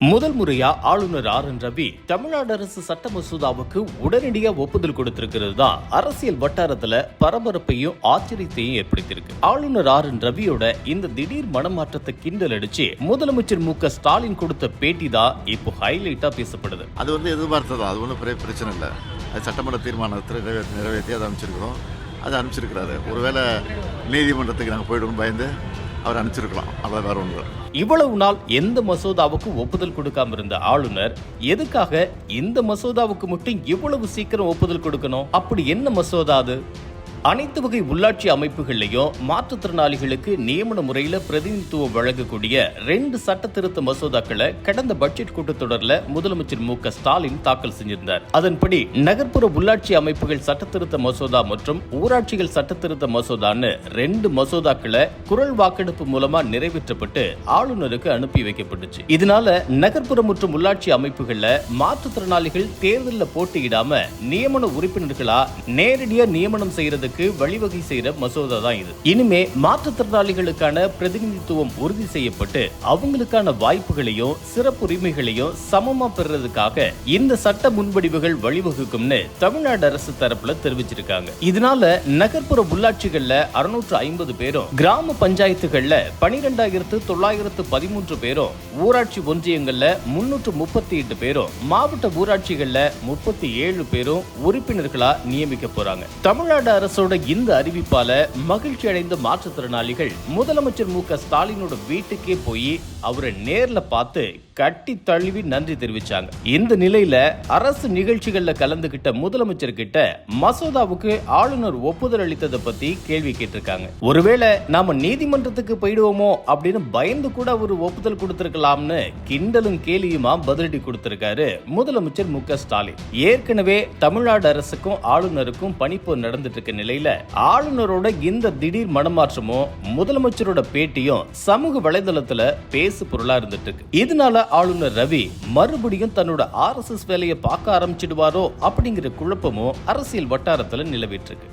முதல் முறையா ஆளுநர் ஆர் என் ரவி தமிழ்நாடு அரசு சட்ட மசோதாவுக்கு உடனடியா ஒப்புதல் கொடுத்திருக்கிறது தான் அரசியல் வட்டாரத்துல பரபரப்பையும் ஆச்சரியத்தையும் ஏற்படுத்தியிருக்கு. ஆளுநர் ஆர் என் ரவியோட இந்த திடீர் மனமாற்றத்தை கிண்டல் அடிச்சு முதலமைச்சர் மு.க.ஸ்டாலின் கொடுத்த பேட்டி தான் இப்போ ஹைலைட்டா பேசப்படுது. அது எதிர்பார்த்ததா, அது ஒன்றும் பெரிய பிரச்சனை இல்லை. அது சட்டமன்ற தீர்மானத்தில் நிறைவேற்றி அதை அனுப்பிச்சிருக்கிறோம். அதை அனுப்பிச்சிருக்கிறாரு. ஒருவேளை நீதிமன்றத்துக்கு நாங்கள் போய்டும் பயந்து அவர் அனுப்பிச்சிருக்கலாம். அவ்வளோ வேற ஒன்று. இவ்வளவு நாள் எந்த மசோதாவுக்கு ஒப்புதல் கொடுக்காம இருந்த ஆளுநர் எதுக்காக இந்த மசோதாவுக்கு மட்டும் இவ்வளவு சீக்கிரம் ஒப்புதல் கொடுக்கணும்? அப்படி என்ன மசோதா அது? அனைத்து வகை உள்ளாட்சி அமைப்புகள்லையும் மாற்றுத்திறனாளிகளுக்கு நியமன முறையில பிரதிநிதித்துவம் வழங்கக்கூடிய 2 சட்ட திருத்த மசோதாக்களை கடந்த பட்ஜெட் கூட்டத்தொடர்ல முதலமைச்சர் மு.க.ஸ்டாலின் தாக்கல் செஞ்சிருந்தார். அதன்படி நகர்ப்புற உள்ளாட்சி அமைப்புகள் சட்ட திருத்த மசோதா மற்றும் ஊராட்சிகள் சட்ட திருத்த மசோதான்னு 2 மசோதாக்களை குரல் வாக்கெடுப்பு மூலமா நிறைவேற்றப்பட்டு ஆளுநருக்கு அனுப்பி வைக்கப்பட்டுச்சு. இதனால நகர்ப்புற மற்றும் உள்ளாட்சி அமைப்புகள்ல மாற்றுத்திறனாளிகள் தேர்தலில் போட்டியிடாம நியமன உறுப்பினர்களா நேரடியா நியமனம் செய்யறது வழிவகை செய்யற மசோதா தான் இது. இனிமே மாற்றுத்திறனாளிகளுக்கான பிரதிநிதித்துவம் உறுதி செய்யப்பட்டு அவங்களுக்கான வாய்ப்புகளையும் சிறப்புரிமைகளையும் சமமா பெறதுக்காக இந்த சட்ட முன்வடிவுகள் வழிவகுக்கும்னு தமிழ்நாடு அரசு தரப்புல தெரிவிச்சிருக்காங்க. இதனால நகர்ப்புற உள்ளாட்சிகள்ல 650 பேரும், கிராம பஞ்சாயத்துகள்ல 12,913 பேரும், ஊராட்சி ஒன்றியங்கள்ல 338 பேரும், மாவட்ட ஊராட்சிகள்ல 37 பேரும் உறுப்பினர்களா நியமிக்க போறாங்க. தமிழ்நாடு அரசோட இந்த அறிவிப்பால மகிழ்ச்சி அடைந்த மாற்றுத்திறனாளிகள் முதலமைச்சர் மு.க.ஸ்டாலினோட வீட்டுக்கே போய் அவரை நேர்ல பார்த்து கட்டி தழுவி நன்றி தெரிவிச்சாங்க. இந்த நிலையில அரசு நிகழ்ச்சிகள்ல கலந்துகிட்ட முதலமைச்சர் கிட்ட மசோதாவுக்கு ஆளுநர் ஒப்புதல் அளித்ததை பத்தி கேள்வி கேட்டிருக்காங்க. ஒருவேளை நாம நீதிமன்றத்துக்கு போயிடுவோமோ அப்படின்னு பயந்து கூட ஒரு ஒப்புதல் கொடுத்திருக்கலாம்னு கிண்டலும் கேலியுமா பதிலடி கொடுத்திருக்காரு முதலமைச்சர் மு.க.ஸ்டாலின். ஏற்கனவே தமிழ்நாடு அரசுக்கும் ஆளுநருக்கும் பணிப்பு நடந்துட்டு இருக்க நிலையில ஆளுநரோட இந்த திடீர் மனமாற்றமும் முதலமைச்சரோட பேட்டியும் சமூக வலைதளத்துல பேசு பொருளா இருந்துட்டு இருக்கு. இதனால ஆளுநர் ரவி மறுபடியும் தன்னோட RSS வேலையை பார்க்க ஆரம்பிச்சிடுவாரோ அப்படிங்கிற குழப்பமும் அரசியல் வட்டாரத்துல நிலவிட்டு இருக்கு.